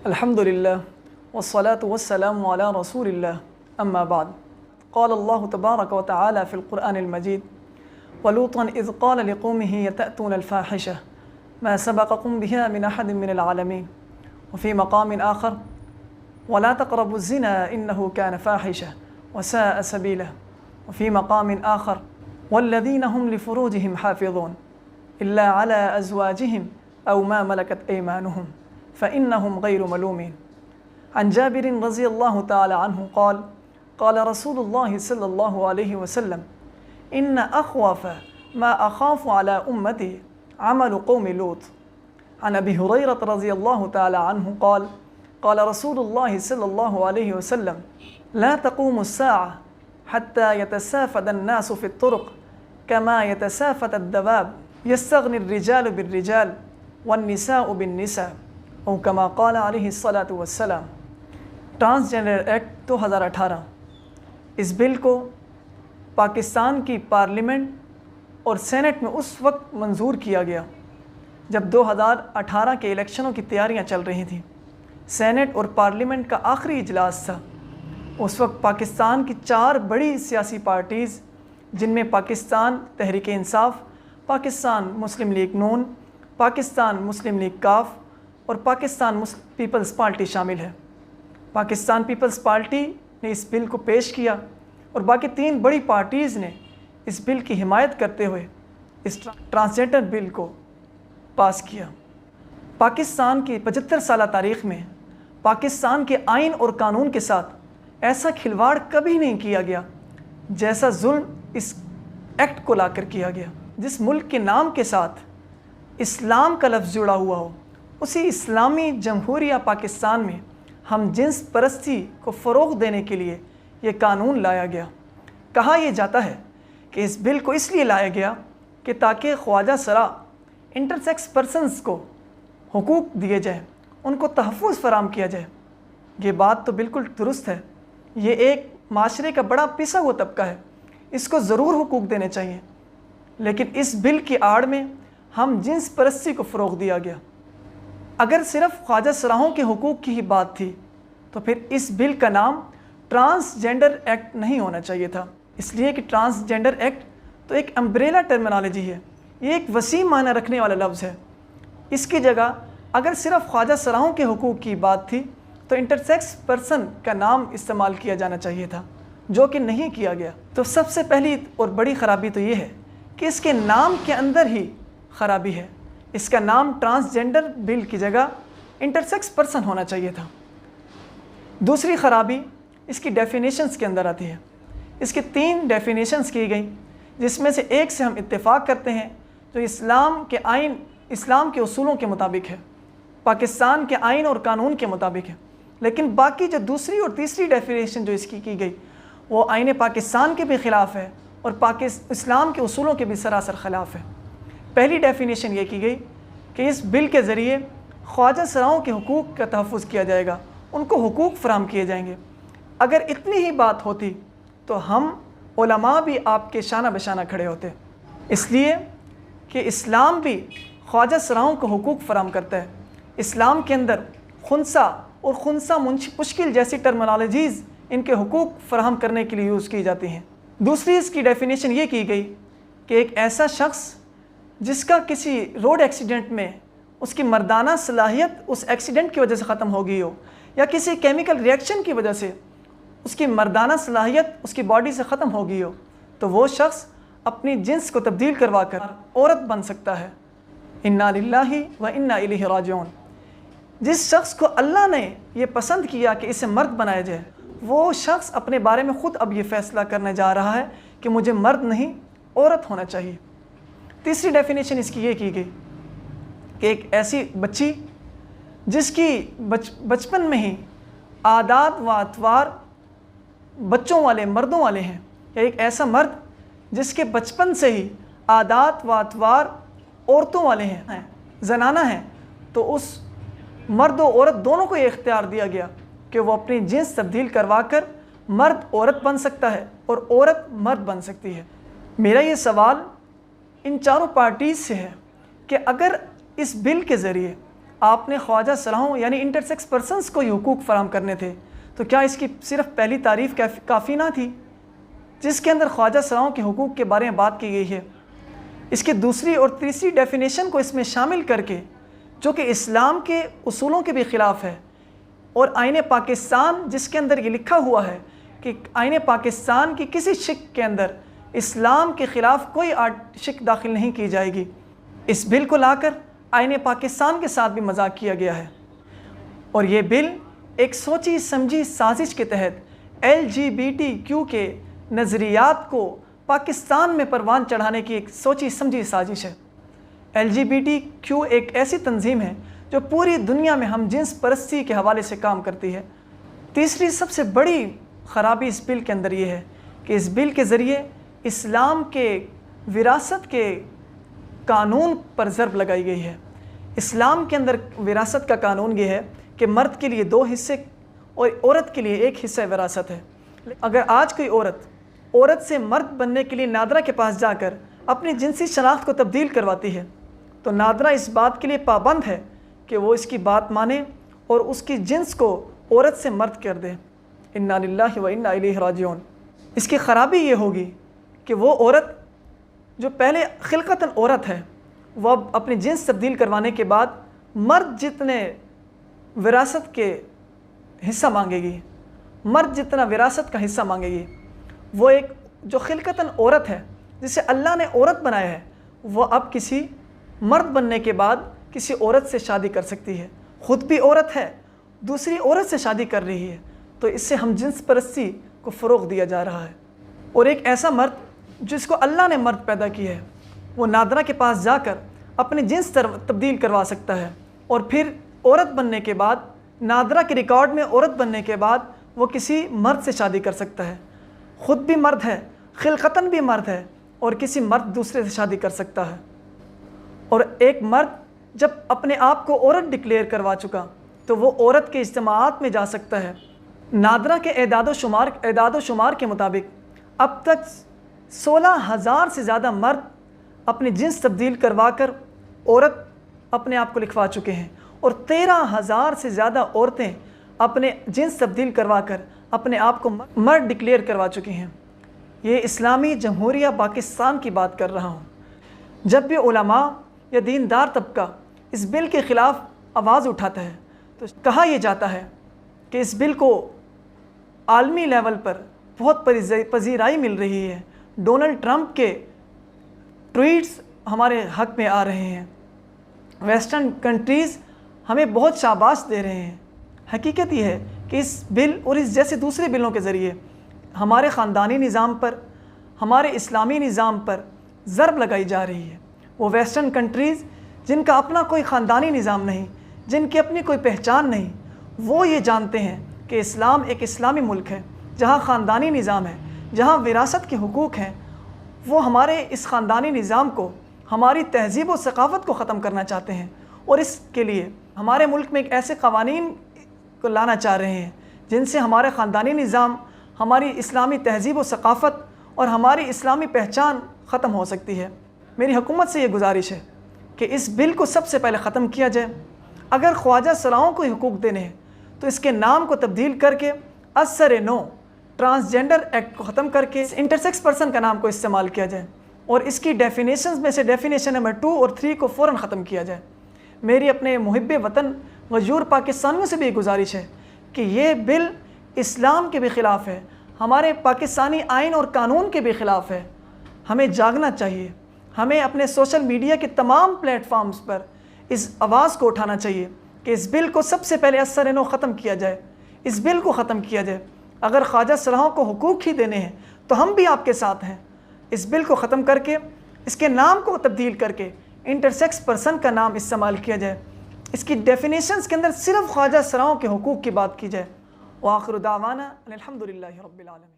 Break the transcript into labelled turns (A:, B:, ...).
A: الحمد لله والصلاة والسلام على رسول الله أما بعد. قال الله تبارك وتعالى في القرآن المجيد: ولوطا إذ قال لقومه يتأتون الفاحشة ما سبقكم بها من أحد من العالمين. وفي مقام آخر: ولا تقربوا الزنا إنه كان فاحشة وساء سبيلا. وفي مقام آخر: والذين هم لفروجهم حافظون إلا على أزواجهم أو ما ملكت أيمانهم فإنهم غير ملومين. عن جابر رضي الله تعالى عنه قال: قال رسول الله صلى الله عليه وسلم: إن أخوف ما أخاف على أمتي عمل قوم لوط. عن أبي هريرة رضي الله تعالى عنه قال: قال رسول الله صلى الله عليه وسلم: لا تقوم الساعة حتى يتسافد الناس في الطرق كما يتسافد الدباب يستغني الرجال بالرجال والنساء بالنساء او كما قال علیہ الصلاۃ والسلام. ٹرانسجنڈر ایکٹ 2018، اس بل کو پاکستان کی پارلیمنٹ اور سینٹ میں اس وقت منظور کیا گیا جب 2018 کے الیکشنوں کی تیاریاں چل رہی تھیں. سینٹ اور پارلیمنٹ کا آخری اجلاس تھا. اس وقت پاکستان کی 4 بڑی سیاسی پارٹیز، جن میں پاکستان تحریک انصاف، پاکستان مسلم لیگ نون، پاکستان مسلم لیگ کاف اور پاکستان پیپلز پارٹی شامل ہے. پاکستان پیپلز پارٹی نے اس بل کو پیش کیا اور باقی 3 بڑی پارٹیز نے اس بل کی حمایت کرتے ہوئے اس ٹرانسجنڈر بل کو پاس کیا. پاکستان کی 75 سالہ تاریخ میں پاکستان کے آئین اور قانون کے ساتھ ایسا کھلواڑ کبھی نہیں کیا گیا جیسا ظلم اس ایکٹ کو لا کر کیا گیا. جس ملک کے نام کے ساتھ اسلام کا لفظ جڑا ہوا ہو، اسی اسلامی جمہوریہ پاکستان میں ہم جنس پرستی کو فروغ دینے کے لیے یہ قانون لایا گیا. کہا یہ جاتا ہے کہ اس بل کو اس لیے لایا گیا کہ تاکہ خواجہ سرا انٹرسیکس پرسنز کو حقوق دیے جائیں، ان کو تحفظ فراہم کیا جائے. یہ بات تو بالکل درست ہے. یہ ایک معاشرے کا بڑا پسا ہوا طبقہ ہے، اس کو ضرور حقوق دینے چاہیے. لیکن اس بل کی آڑ میں ہم جنس پرستی کو فروغ دیا گیا. اگر صرف خواجہ سراہوں کے حقوق کی ہی بات تھی تو پھر اس بل کا نام ٹرانسجنڈر ایکٹ نہیں ہونا چاہیے تھا. اس لیے کہ ٹرانسجنڈر ایکٹ تو ایک امبریلا ٹرمینالوجی ہے، یہ ایک وسیع معنی رکھنے والا لفظ ہے. اس کی جگہ اگر صرف خواجہ سراہوں کے حقوق کی بات تھی تو انٹرسیکس پرسن کا نام استعمال کیا جانا چاہیے تھا، جو کہ نہیں کیا گیا. تو سب سے پہلی اور بڑی خرابی تو یہ ہے کہ اس کے نام کے اندر ہی خرابی ہے. اس کا نام ٹرانسجنڈر بل کی جگہ انٹرسیکس پرسن ہونا چاہیے تھا. دوسری خرابی اس کی ڈیفینیشنز کے اندر آتی ہے. اس کی 3 ڈیفینیشنز کی گئی، جس میں سے ایک سے ہم اتفاق کرتے ہیں جو اسلام کے آئین، اسلام کے اصولوں کے مطابق ہے، پاکستان کے آئین اور قانون کے مطابق ہے. لیکن باقی جو دوسری اور تیسری ڈیفینیشن جو اس کی گئی وہ آئین پاکستان کے بھی خلاف ہے اور اسلام کے اصولوں کے بھی سراسر خلاف ہے. پہلی ڈیفینیشن یہ کی گئی کہ اس بل کے ذریعے خواجہ سراؤں کے حقوق کا تحفظ کیا جائے گا، ان کو حقوق فراہم کیے جائیں گے. اگر اتنی ہی بات ہوتی تو ہم علماء بھی آپ کے شانہ بشانہ کھڑے ہوتے، اس لیے کہ اسلام بھی خواجہ سراؤں کو حقوق فراہم کرتا ہے. اسلام کے اندر خنثی اور خنثی مشکل جیسی ٹرمینالوجیز ان کے حقوق فراہم کرنے کے لیے یوز کی جاتی ہیں. دوسری اس کی ڈیفینیشن یہ کی گئی کہ ایک ایسا شخص جس کا کسی روڈ ایکسیڈنٹ میں اس کی مردانہ صلاحیت اس ایکسیڈنٹ کی وجہ سے ختم ہو گئی ہو، یا کسی کیمیکل ری ایکشن کی وجہ سے اس کی مردانہ صلاحیت اس کی باڈی سے ختم ہو گئی ہو، تو وہ شخص اپنی جنس کو تبدیل کروا کر عورت بن سکتا ہے. انا للہ و انا الیہ راجعون. جس شخص کو اللہ نے یہ پسند کیا کہ اسے مرد بنایا جائے، وہ شخص اپنے بارے میں خود اب یہ فیصلہ کرنے جا رہا ہے کہ مجھے مرد نہیں عورت ہونا چاہیے. تیسری ڈیفینیشن اس کی یہ کی گئی کہ ایک ایسی بچی جس کی بچپن میں ہی عادات و اطوار بچوں والے، مردوں والے ہیں، یا ایک ایسا مرد جس کے بچپن سے ہی عادات و اطوار عورتوں والے ہیں، زنانہ ہیں، تو اس مرد و عورت دونوں کو یہ اختیار دیا گیا کہ وہ اپنی جنس تبدیل کروا کر مرد عورت بن سکتا ہے اور عورت مرد بن سکتی ہے. میرا یہ سوال ان چاروں پارٹیز سے ہے کہ اگر اس بل کے ذریعے آپ نے خواجہ صلاحوں یعنی انٹرسیکس پرسنس کو یہ حقوق فراہم کرنے تھے، تو کیا اس کی صرف پہلی تعریف کافی نہ تھی جس کے اندر خواجہ صلاحوں کے حقوق کے بارے میں بات کی گئی ہے؟ اس کی دوسری اور تیسری ڈیفینیشن کو اس میں شامل کر کے، جو کہ اسلام کے اصولوں کے بھی خلاف ہے، اور آئین پاکستان جس کے اندر یہ لکھا ہوا ہے کہ آئین پاکستان کی کسی شق کے اندر اسلام کے خلاف کوئی شق داخل نہیں کی جائے گی، اس بل کو لا کر آئین پاکستان کے ساتھ بھی مذاق کیا گیا ہے۔ اور یہ بل ایک سوچی سمجھی سازش کے تحت LGBTQ کے نظریات کو پاکستان میں پروان چڑھانے کی ایک سوچی سمجھی سازش ہے۔ LGBTQ ایک ایسی تنظیم ہے جو پوری دنیا میں ہم جنس پرستی کے حوالے سے کام کرتی ہے۔ تیسری سب سے بڑی خرابی اس بل کے اندر یہ ہے کہ اس بل کے ذریعے اسلام کے وراثت کے قانون پر ضرب لگائی گئی ہے۔ اسلام کے اندر وراثت کا قانون یہ ہے کہ مرد کے لیے 2 حصے اور عورت کے لیے 1 حصہ وراثت ہے۔ اگر آج کوئی عورت سے مرد بننے کے لیے نادرہ کے پاس جا کر اپنی جنسی شناخت کو تبدیل کرواتی ہے تو نادرہ اس بات کے لیے پابند ہے کہ وہ اس کی بات مانے اور اس کی جنس کو عورت سے مرد کر دے۔ انا للہ و انا الیہ راجعون۔ اس کی خرابی یہ ہوگی کہ وہ عورت جو پہلے خلقتاً عورت ہے، وہ اب اپنی جنس تبدیل کروانے کے بعد مرد جتنے وراثت کے حصہ مانگے گی، مرد جتنا وراثت کا حصہ مانگے گی، وہ ایک جو خلقتاً عورت ہے جسے اللہ نے عورت بنایا ہے، وہ اب کسی مرد بننے کے بعد کسی عورت سے شادی کر سکتی ہے، خود بھی عورت ہے، دوسری عورت سے شادی کر رہی ہے، تو اس سے ہم جنس پرستی کو فروغ دیا جا رہا ہے۔ اور ایک ایسا مرد جس کو اللہ نے مرد پیدا کیا ہے، وہ نادرہ کے پاس جا کر اپنی جنس تبدیل کروا سکتا ہے، اور پھر عورت بننے کے بعد نادرہ کے ریکارڈ میں عورت بننے کے بعد وہ کسی مرد سے شادی کر سکتا ہے، خود بھی مرد ہے، خلقتاً بھی مرد ہے، اور کسی مرد دوسرے سے شادی کر سکتا ہے۔ اور ایک مرد جب اپنے آپ کو عورت ڈکلیئر کروا چکا تو وہ عورت کے اجتماعات میں جا سکتا ہے۔ نادرہ کے اعداد و شمار کے مطابق اب تک 16,000 سے زیادہ مرد اپنی جنس تبدیل کروا کر عورت اپنے آپ کو لکھوا چکے ہیں، اور 13,000 سے زیادہ عورتیں اپنے جنس تبدیل کروا کر اپنے آپ کو مرد ڈکلیئر کروا چکی ہیں۔ یہ اسلامی جمہوریہ پاکستان کی بات کر رہا ہوں۔ جب بھی علماء یا دیندار طبقہ اس بل کے خلاف آواز اٹھاتا ہے تو کہا یہ جاتا ہے کہ اس بل کو عالمی لیول پر بہت پذیرائی مل رہی ہے، ڈونلڈ ٹرمپ کے ٹویٹس ہمارے حق میں آ رہے ہیں، ویسٹرن کنٹریز ہمیں بہت شاباش دے رہے ہیں۔ حقیقت یہ ہے کہ اس بل اور اس جیسے دوسرے بلوں کے ذریعے ہمارے خاندانی نظام پر، ہمارے اسلامی نظام پر ضرب لگائی جا رہی ہے۔ وہ ویسٹرن کنٹریز جن کا اپنا کوئی خاندانی نظام نہیں، جن کی اپنی کوئی پہچان نہیں، وہ یہ جانتے ہیں کہ اسلام ایک اسلامی ملک ہے جہاں خاندانی نظام ہے، جہاں وراثت کے حقوق ہیں، وہ ہمارے اس خاندانی نظام کو، ہماری تہذیب و ثقافت کو ختم کرنا چاہتے ہیں، اور اس کے لیے ہمارے ملک میں ایک ایسے قوانین کو لانا چاہ رہے ہیں جن سے ہمارے خاندانی نظام، ہماری اسلامی تہذیب و ثقافت اور ہماری اسلامی پہچان ختم ہو سکتی ہے۔ میری حکومت سے یہ گزارش ہے کہ اس بل کو سب سے پہلے ختم کیا جائے۔ اگر خواجہ صلاحوں کو حقوق دینے ہیں تو اس کے نام کو تبدیل کر کے اثر نو ٹرانسجنڈر ایکٹ کو ختم کر کے انٹرسیکس پرسن کا نام کو استعمال کیا جائے، اور اس کی ڈیفینیشنز میں سے ڈیفینیشن نمبر 2 اور 3 کو فوراً ختم کیا جائے۔ میری اپنے محب وطن غیور پاکستانیوں سے بھی گزارش ہے کہ یہ بل اسلام کے بھی خلاف ہے، ہمارے پاکستانی آئین اور قانون کے بھی خلاف ہے۔ ہمیں جاگنا چاہیے، ہمیں اپنے سوشل میڈیا کے تمام پلیٹ فارمز پر اس آواز کو اٹھانا چاہیے کہ اس بل کو سب سے پہلے اثر نو ختم کیا جائے، اس بل کو ختم کیا جائے۔ اگر خواجہ صلاحوں کو حقوق ہی دینے ہیں تو ہم بھی آپ کے ساتھ ہیں۔ اس بل کو ختم کر کے اس کے نام کو تبدیل کر کے انٹرسیکس پرسن کا نام استعمال کیا جائے، اس کی ڈیفینیشنز کے اندر صرف خواجہ صلاحوں کے حقوق کی بات کی جائے۔ وآخر دعوانا الحمدللہ رب العالمین۔